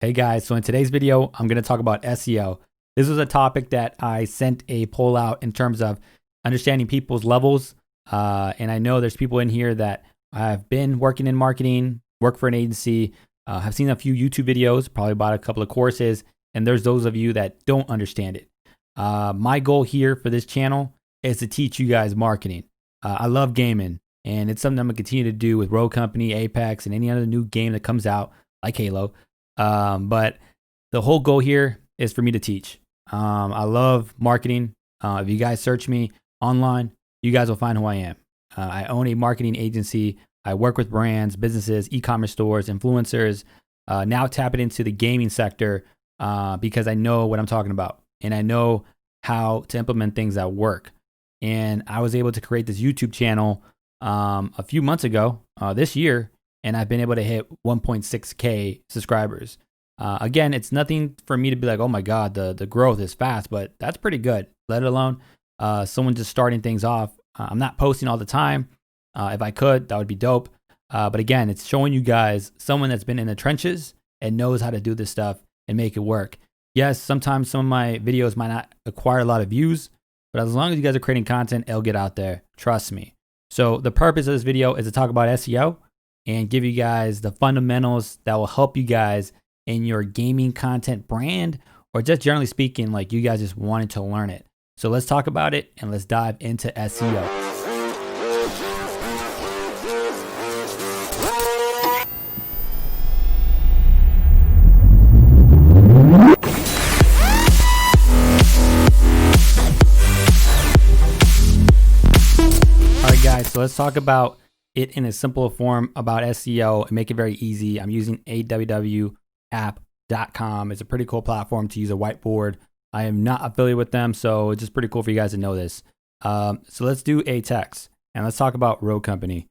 Hey guys, so in today's video, I'm going to talk about SEO. This was a topic that I sent a poll out in terms of understanding people's levels. And I know there's people in here that have been working in marketing, work for an agency, have seen a few YouTube videos, probably bought a couple of courses, and there's those of you that don't understand it. My goal here for this channel is to teach you guys marketing. I love gaming, and it's something I'm going to continue to do with Rogue Company, Apex, and any other new game that comes out, like Halo. But the whole goal here is for me to teach. I love marketing. If you guys search me online, you guys will find who I am. I own a marketing agency. I work with brands, businesses, e-commerce stores, influencers, now tapping into the gaming sector because I know what I'm talking about and I know how to implement things that work. And I was able to create this YouTube channel a few months ago this year, and I've been able to hit 1.6K subscribers. Again, it's nothing for me to be like, oh my God, the growth is fast, but that's pretty good, let alone someone just starting things off. I'm not posting all the time. If I could, that would be dope. But again, it's showing you guys someone that's been in the trenches and knows how to do this stuff and make it work. Yes, sometimes some of my videos might not acquire a lot of views, but as long as you guys are creating content, it'll get out there. Trust me. So the purpose of this video is to talk about SEO and give you guys the fundamentals that will help you guys in your gaming content brand, or just generally speaking, like you guys just wanted to learn it. So let's talk about it and let's dive into SEO. So let's talk about it in a simple form about SEO and make it very easy. I'm using awwapp.com. It's a pretty cool platform to use a whiteboard. I am not affiliated with them, so it's just pretty cool for you guys to know this. So let's do a text and let's talk about Rogue Company.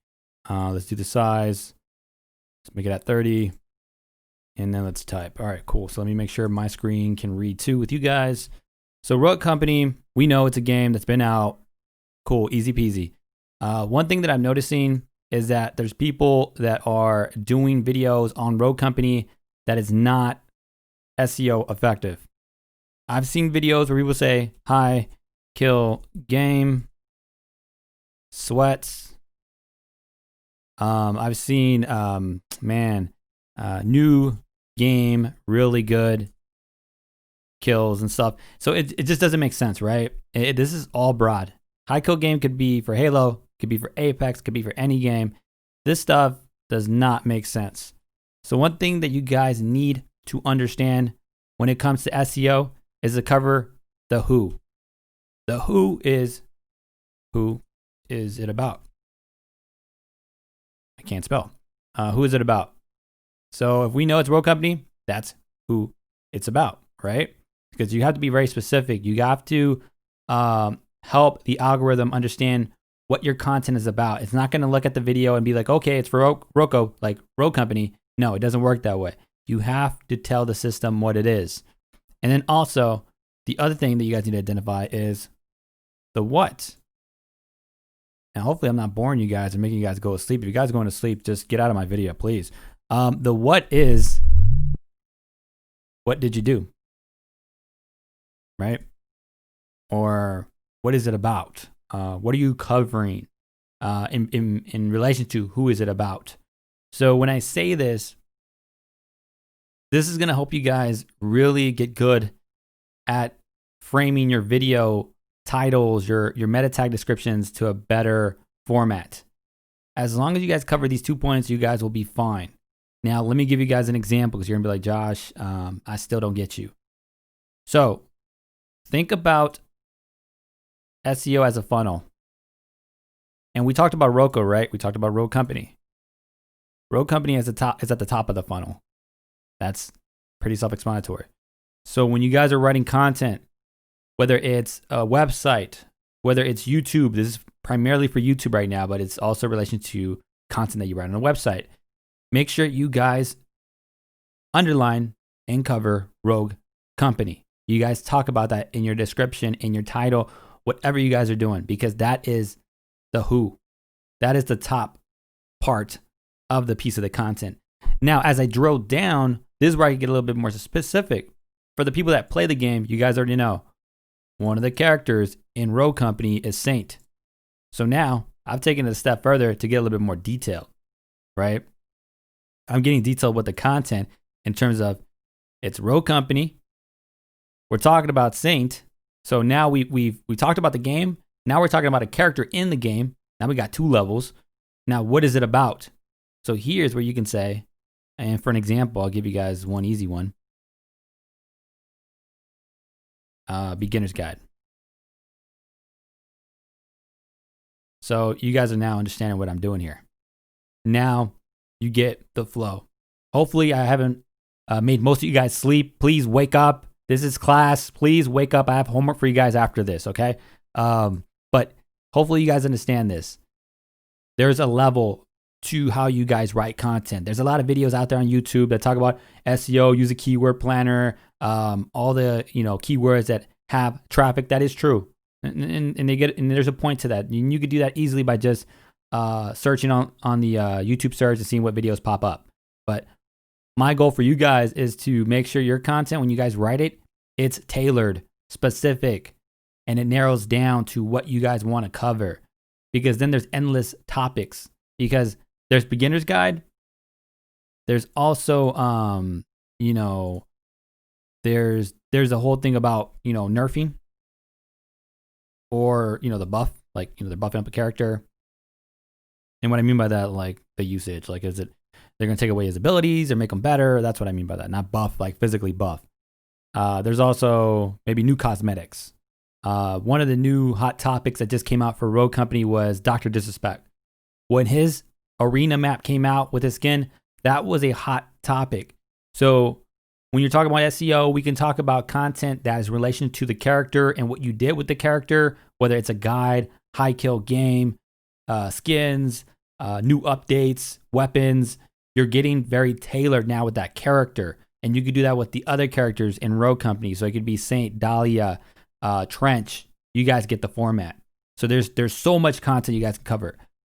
Let's do the size. Let's make it at 30 and then let's type. All right, cool. So let me make sure my screen can read too with you guys. So Rogue Company, we know it's a game that's been out. Cool, easy peasy. One thing that I'm noticing is that there's people that are doing videos on Rogue Company that is not SEO effective. I've seen videos where people say, hi, kill game, sweats. I've seen, new game, really good, kills and stuff. So it just doesn't make sense, right? This is all broad. High kill game could be for Halo, could be for Apex, could be for any game. This stuff does not make sense. So one thing that you guys need to understand when it comes to SEO is to cover the who. The who is it about? I can't spell. Who is it about? So if we know it's Rogue Company, that's who it's about, right? Because you have to be very specific. You have to help the algorithm understand what your content is about. It's not going to look at the video and be like, okay, it's for Roco, like Rogue Company. No, it doesn't work that way. You have to tell the system what it is. And then also, the other thing that you guys need to identify is the what. And hopefully I'm not boring you guys and making you guys go to sleep. If you guys are going to sleep, just get out of my video, please. The what is, what did you do? Right? Or what is it about? What are you covering in relation to who is it about? So when I say this is going to help you guys really get good at framing your video titles, your meta tag descriptions to a better format. As long as you guys cover these 2 points, you guys will be fine. Now, let me give you guys an example because you're going to be like, Josh, I still don't get you. So think about SEO as a funnel. And we talked about Roco, right? We talked about Rogue Company. Rogue Company is at the top of the funnel. That's pretty self-explanatory. So when you guys are writing content, whether it's a website, whether it's YouTube, this is primarily for YouTube right now, but it's also in relation to content that you write on a website. Make sure you guys underline and cover Rogue Company. You guys talk about that in your description, in your title, whatever you guys are doing, because that is the who. That is the top part of the piece of the content. Now, as I drill down, This is where I can get a little bit more specific. For the people that play the game, you guys already know one of the characters in Rogue Company is Saint. So now I've taken it a step further to get a little bit more detailed, right? I'm getting detailed with the content in terms of it's Rogue Company. We're talking about Saint. So now we talked about the game. Now we're talking about a character in the game. Now we got 2 levels. Now what is it about? So here's where you can say, and for an example, I'll give you guys one easy one. Beginner's guide. So you guys are now understanding what I'm doing here. Now you get the flow. Hopefully I haven't made most of you guys sleep. Please wake up. This is class. Please wake up. I have homework for you guys after this, okay? But hopefully you guys understand this. There's a level to how you guys write content. There's a lot of videos out there on YouTube that talk about SEO, use a keyword planner, all the keywords that have traffic. That is true, and there's a point to that. You could do that easily by just searching on the YouTube search and seeing what videos pop up. But my goal for you guys is to make sure your content, when you guys write it, it's tailored, specific, and it narrows down to what you guys want to cover. Because then there's endless topics. Because there's beginner's guide. There's also, there's a whole thing about, nerfing. Or, the buff, like, they're buffing up a character. And what I mean by that, like the usage, like, is it, they're going to take away his abilities or make them better? That's what I mean by that. Not buff, like physically buff. There's also maybe new cosmetics. One of the new hot topics that just came out for Rogue Company was Dr. Disrespect. When his arena map came out with his skin, that was a hot topic. So when you're talking about SEO, we can talk about content that is in relation to the character and what you did with the character, whether it's a guide, high kill game, skins, new updates, weapons. You're getting very tailored now with that character. And you could do that with the other characters in Rogue Company. So it could be Saint, Dahlia, Trench. You guys get the format. So there's so much content you guys can cover.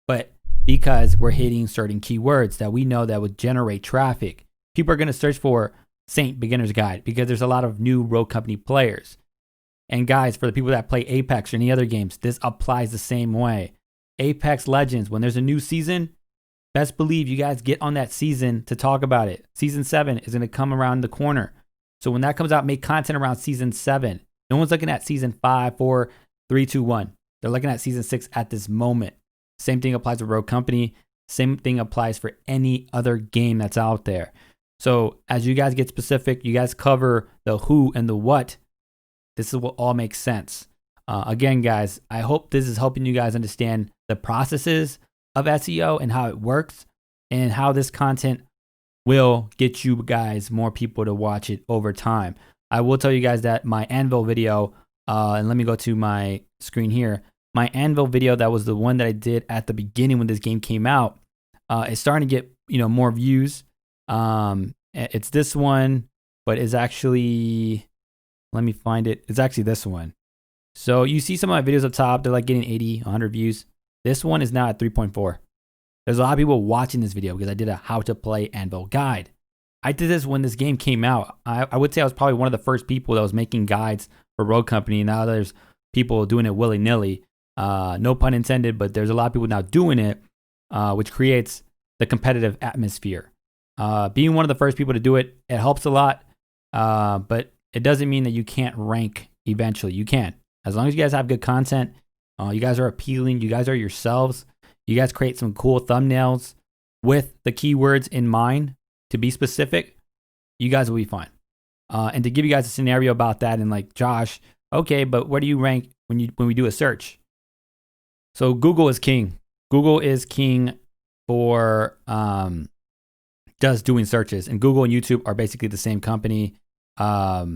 But because we're hitting certain keywords that we know that would generate traffic, people are going to search for Saint Beginner's Guide because there's a lot of new Rogue Company players. And guys, for the people that play Apex or any other games, this applies the same way. Apex Legends, when there's a new season, best believe you guys get on that season to talk about it. Season 7 is going to come around the corner. So when that comes out, make content around Season 7. No one's looking at Season 5, 4, 3, 2, 1. They're looking at Season 6 at this moment. Same thing applies to Rogue Company. Same thing applies for any other game that's out there. So as you guys get specific, you guys cover the who and the what. This is what all makes sense. Again, guys, I hope this is helping you guys understand the processes of SEO and how it works and how this content will get you guys more people to watch it over time. I will tell you guys that my Anvil video, and let me go to my screen here. My Anvil video, that was the one that I did at the beginning when this game came out, is starting to get more views. It's this one, but it's actually, let me find it. It's actually this one. So you see some of my videos up top, they're like getting 80, 100 views. This one is now at 3.4. There's a lot of people watching this video because I did a how to play Anvil guide. I did this when this game came out. I would say I was probably one of the first people that was making guides for Rogue Company. Now there's people doing it willy-nilly. No pun intended, but there's a lot of people now doing it, which creates the competitive atmosphere. Being one of the first people to do it, it helps a lot, but it doesn't mean that you can't rank eventually. You can. As long as you guys have good content, you guys are appealing, you guys are yourselves, you guys create some cool thumbnails with the keywords in mind to be specific, you guys will be fine. And to give you guys a scenario about that, and like, Josh, okay, but where do you rank when we do a search? So Google is king. Google is king for just doing searches, and Google and YouTube are basically the same company. Let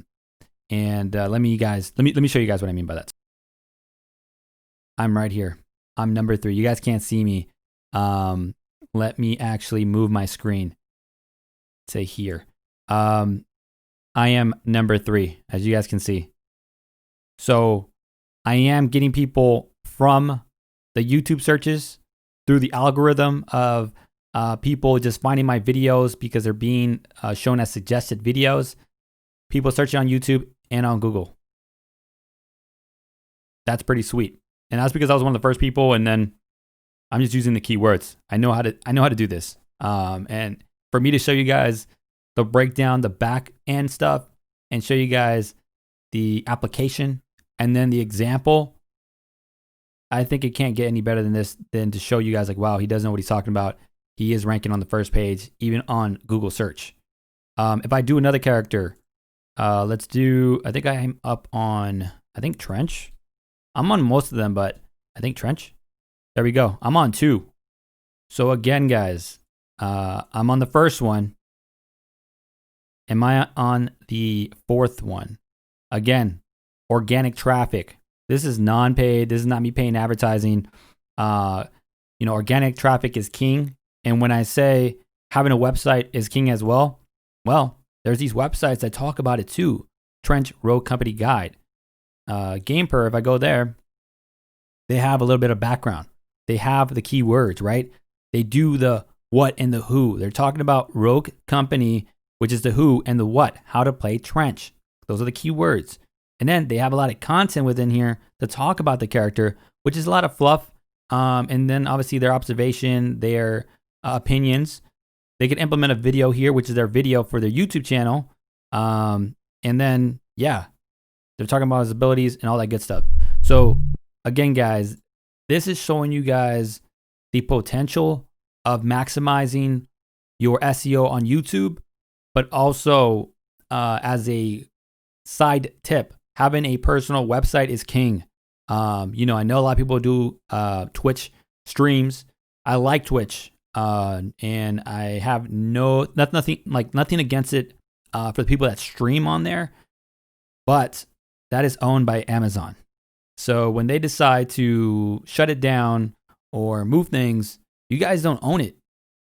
me show you guys what I mean by that. I'm right here. I'm number 3. You guys can't see me. Let me actually move my screen. Say here. I am number 3, as you guys can see. So I am getting people from the YouTube searches through the algorithm of people just finding my videos because they're being shown as suggested videos. People searching on YouTube and on Google. That's pretty sweet. And that's because I was one of the first people, and then I'm just using the keywords. I know how to do this. And for me to show you guys the breakdown, the back end stuff, and show you guys the application and then the example, I think it can't get any better than this, than to show you guys like, wow, he doesn't know what he's talking about. He is ranking on the first page, even on Google search. If I do another character, let's do, I think I'm up on, I think Trench. I'm on most of them, but I think Trench. There we go. I'm on 2. So again, guys, I'm on the first one. Am I on the 4th one? Again, organic traffic. This is non-paid. This is not me paying advertising. Organic traffic is king. And when I say having a website is king as well, there's these websites that talk about it too. Trench Rogue Company Guide. GamePer, if I go there, they have a little bit of background. They have the keywords, right? They do the what and the who. They're talking about Rogue Company, which is the who, and the what, how to play Trench. Those are the keywords. And then they have a lot of content within here to talk about the character, which is a lot of fluff. And then obviously their observation, their opinions. They can implement a video here, which is their video for their YouTube channel. And then, yeah, they're talking about his abilities and all that good stuff. So again, guys, this is showing you guys the potential of maximizing your SEO on YouTube, but also as a side tip, having a personal website is king. I know a lot of people do Twitch streams. I like Twitch, and I have nothing against it for the people that stream on there, but that is owned by Amazon. So when they decide to shut it down or move things, you guys don't own it.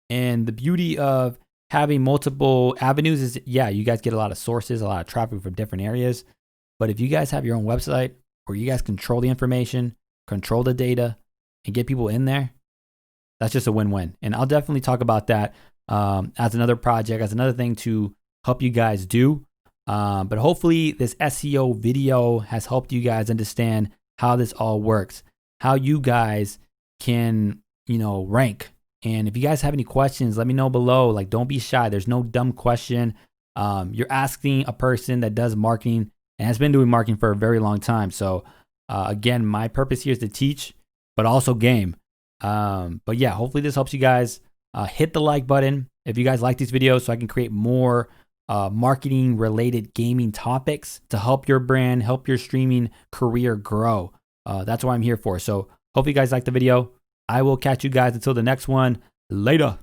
And the beauty of having multiple avenues is, yeah, you guys get a lot of sources, a lot of traffic from different areas. But if you guys have your own website where you guys control the information, control the data, and get people in there, that's just a win-win. And I'll definitely talk about that as another project, as another thing to help you guys do. But hopefully this SEO video has helped you guys understand how this all works, how you guys can, rank. And if you guys have any questions, let me know below. Like, don't be shy. There's no dumb question. You're asking a person that does marketing and has been doing marketing for a very long time. So again, my purpose here is to teach, but also game. But yeah, hopefully this helps you guys. Hit the like button if you guys like these videos so I can create more marketing related gaming topics to help your brand, help your streaming career grow. That's what I'm here for. So hope you guys like the video. I will catch you guys until the next one. Later.